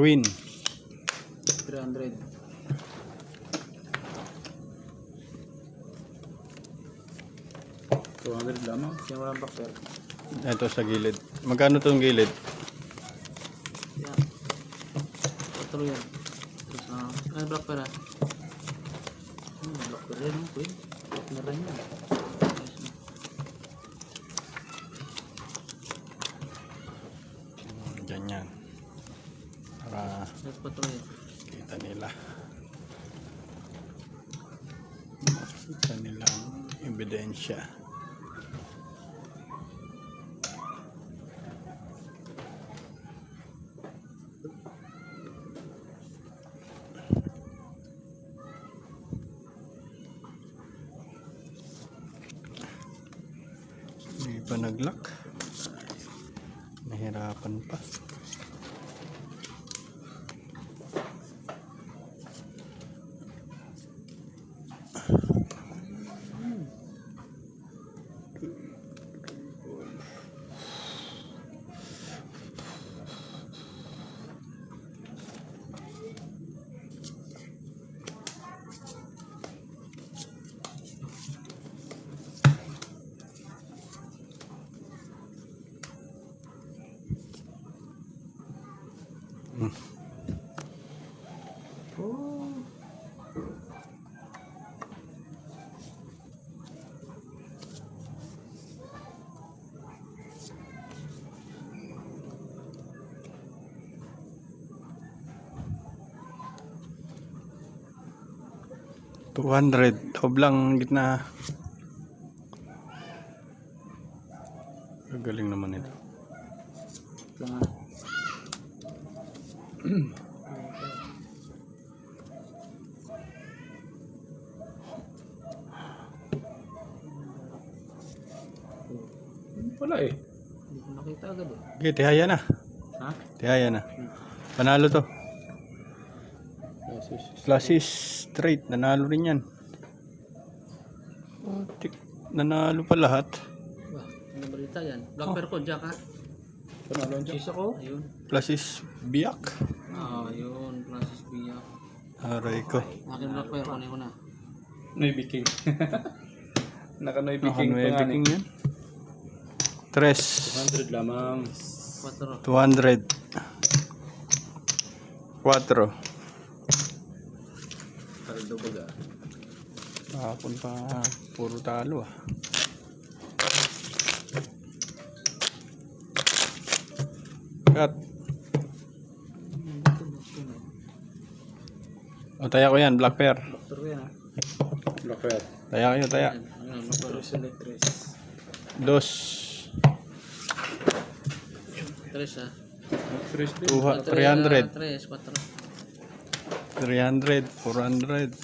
Queen. 300. $200 lamang. Kaya walang backer. Ito sa gilid. Magkano tong gilid? Yan. Patro yan. Tapos ay backer ah. Backer rin oh. Queen. Backer rin yan. Ganyan. Para Patro yan. kita nila. Kita nilang ebidensya. Hindi pa nag-lock. Nahirapan pa. Oh. $200. Hoblang gitna. Galing naman ito. Lang ah. Wala eh. Hindi ko nakita agad eh. Okay, tihaya na. Ha? Tihaya na. Panalo to. Classes straight. Nanalo rin yan. Nanalo pa lahat. Wah, ano balita yan? Blacker ko, Jack ha? Panalo ang Cheese ako? Ayun. Classes biyak. Ayun. Francis Biyak. Aray ko. Akin blacker, kunin ko na. Noy King. Naka-Noy King pa nga Naka-Noy yan. 3. 200 lamang. 4. 200. 4. Kaldo baga. Hapon pa puro talo ah. Cut. O taya ko yan, black pair. Blacker ko yan ha? Black Red. Taya kayo, taya. Ayun, blacker. 2. 3 ha? 300. 3, 4. 300. 400.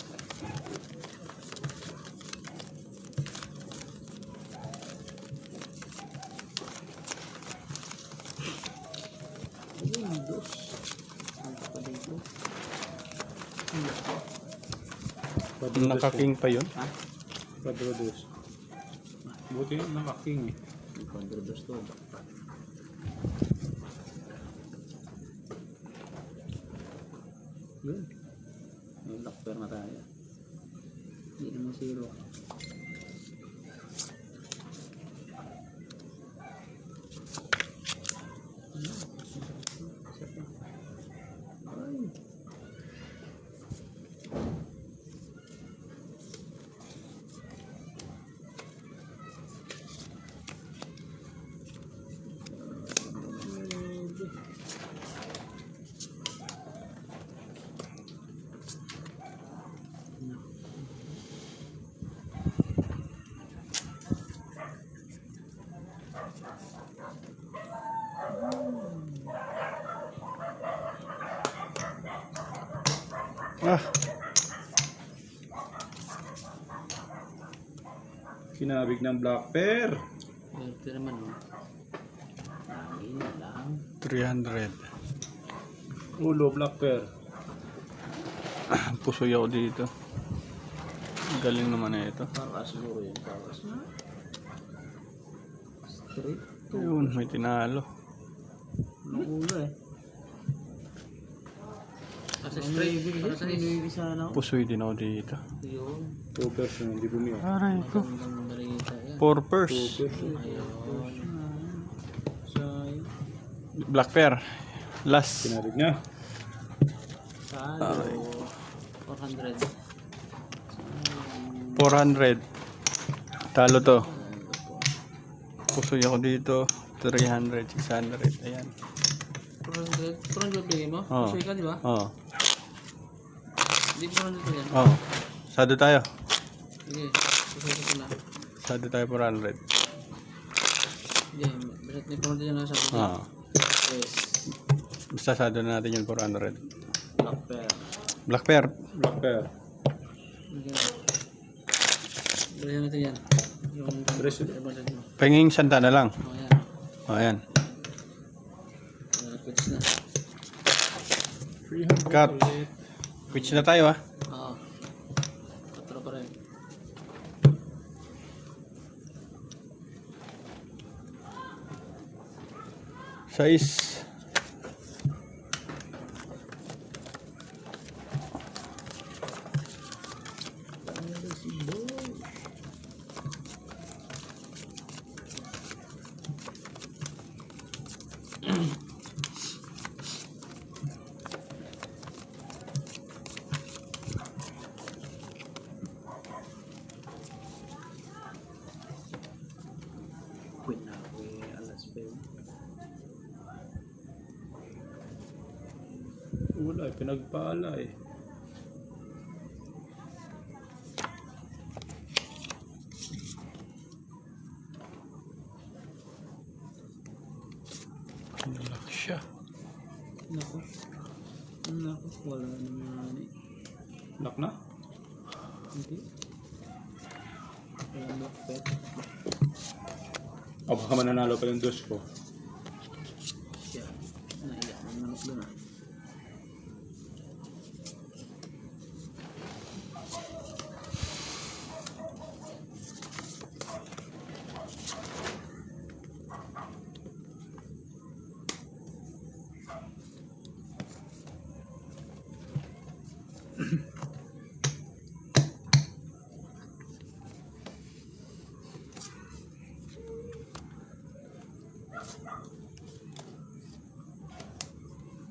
Ayun, 2. Ano pa dito? Naka-king pa yun. Ha? Padrodos. Buti naka-King eh. 4 to. Yun. May blacker na tayo. Hindi naman 0. Ah, Kinabig ng Black Bear. Ito naman oh. Lagi lang. 300. Ulo Black Bear. Pusoy ako dito. Galing naman na ito. Paras siguro yun. Paras na. Straight. Ayun, may tinalo. Nakulo eh. Kasi spray. Para sa inuwi sana ako. Pusoy din ako dito. Yun. 2 person, hindi bumiyok. Aray ko. Magandang balita yan. 4 purse. Ayun. Say. Black pair. Last. Sinarig niya. Salo. 400. 400. Talo to. Pusoy ako dito. 300, 600. Ayan. 400. 400 bigay mo? Oo. Pusoy ka, di ba? Oo. Hindi 400 ko yan. Oo. Sado tayo. Sige. Pusoy ko na. Sado tayo 400. Sige. Basta ni 400 yan nasa akin. Oo. Yes. Basta sado na natin yung 400. Black pair. Black pair. Black pair. Okay. Balihan natin yan. Yung Bracelet. budget mo. Penging sanda na lang. O yan. O, ayan. Quits na. 300 Cut. ulit. Quits na tayo ah. Oo. Patro pa rin. Size. Quit na ako eh. Alas pa yun. Wala, pinagpala eh. Nalak siya. Naku. Naku. Wala naman eh. Lock na? Hindi. Wala black pair. O baka mananalo pa yung dos ko. Siya. Naiyak ng manok doon ah.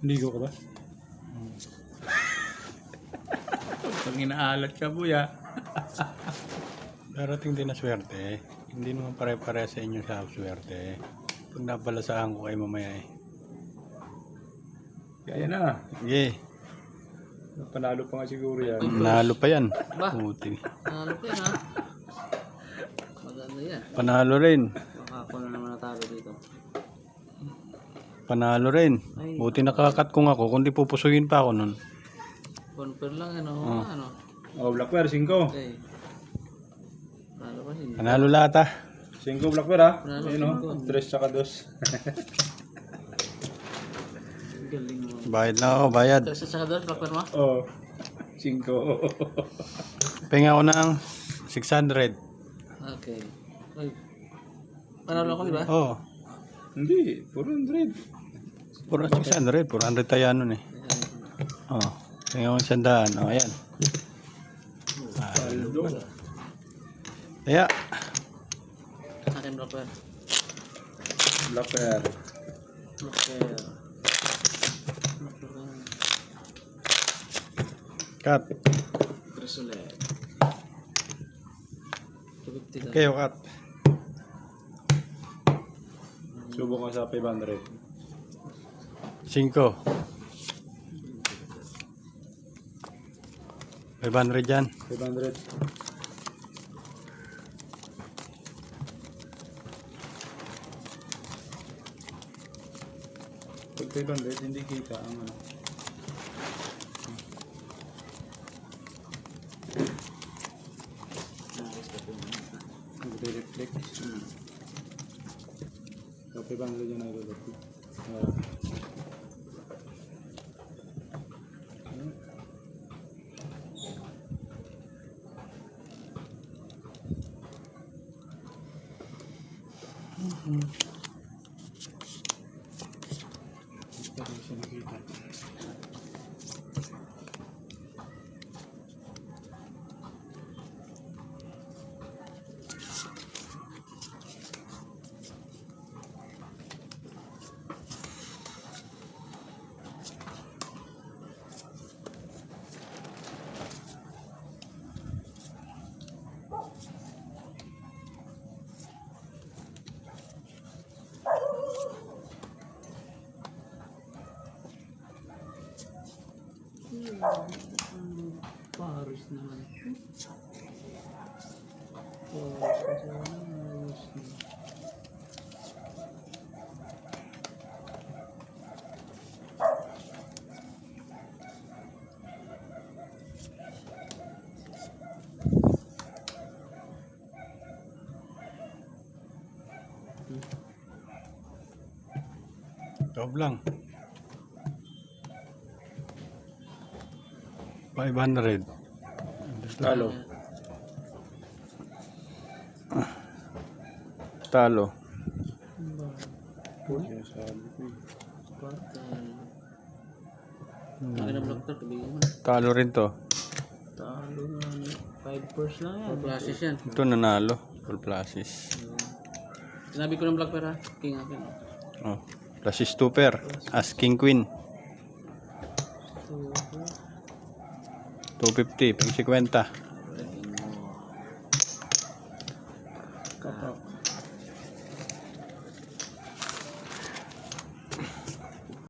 Ligo ka ba? Pag inaalat ka, buya. Darating din na swerte. Hindi naman pare-pare sa inyo sa swerte. Pag napalasahan ko kayo mamaya eh. Kaya na. Sige. Panalo pa nga siguro yan. Panalo pa yan. Ba? Puti. Nanalo ko yan ha. Maganda yan. Panalo rin. Baka ako na naman natalo dito. Panalo rin. Ay. Buti nakakat kung ako. Kundi pupusuyin pa ako nun. Confer lang ano. Ano. Oh, Black Bear, 5. Okay. Panalo pa siya. Panalo lahat ah. 5 Black Bear ha? Panalo, Ayun o, 5. 3 tsaka 2. Galing mo. Bayad na ako. Bayad. Terus sa doon, paper mo? Oh, 5. Penga ko ng 600. Okay. Ay. Panalo ako, di ba? Oh. Hindi, 400. Puro 600. 400 tayo nun eh. Oh. Penga ko ng sandaan. Oh, ayan. Kaya. Akin paper. Black Bear. Okay. Cut. Terus ulit. 250 Okay, cut. Subok ka sa 500. 5. 500 dyan. 500. Pag 500, hindi kita ang ano. Nagre-reflect. So 500 yun nagre-reflect. Hindi siya nakita. Paris naman. Paris kasi ayos na. Loob lang. 500. Talo. Talo. Kaya sabi ko eh. Akin na block to, bigyan mo na. Talo rin to. Talo nga ni 5 first lang yan. 4 classes yan. Ito nanalo. Full pluses. Sinabi ko ng black pera, king akin. Oh. Pluses 2 pair. As king queen. 250. Pang 50. Kapak.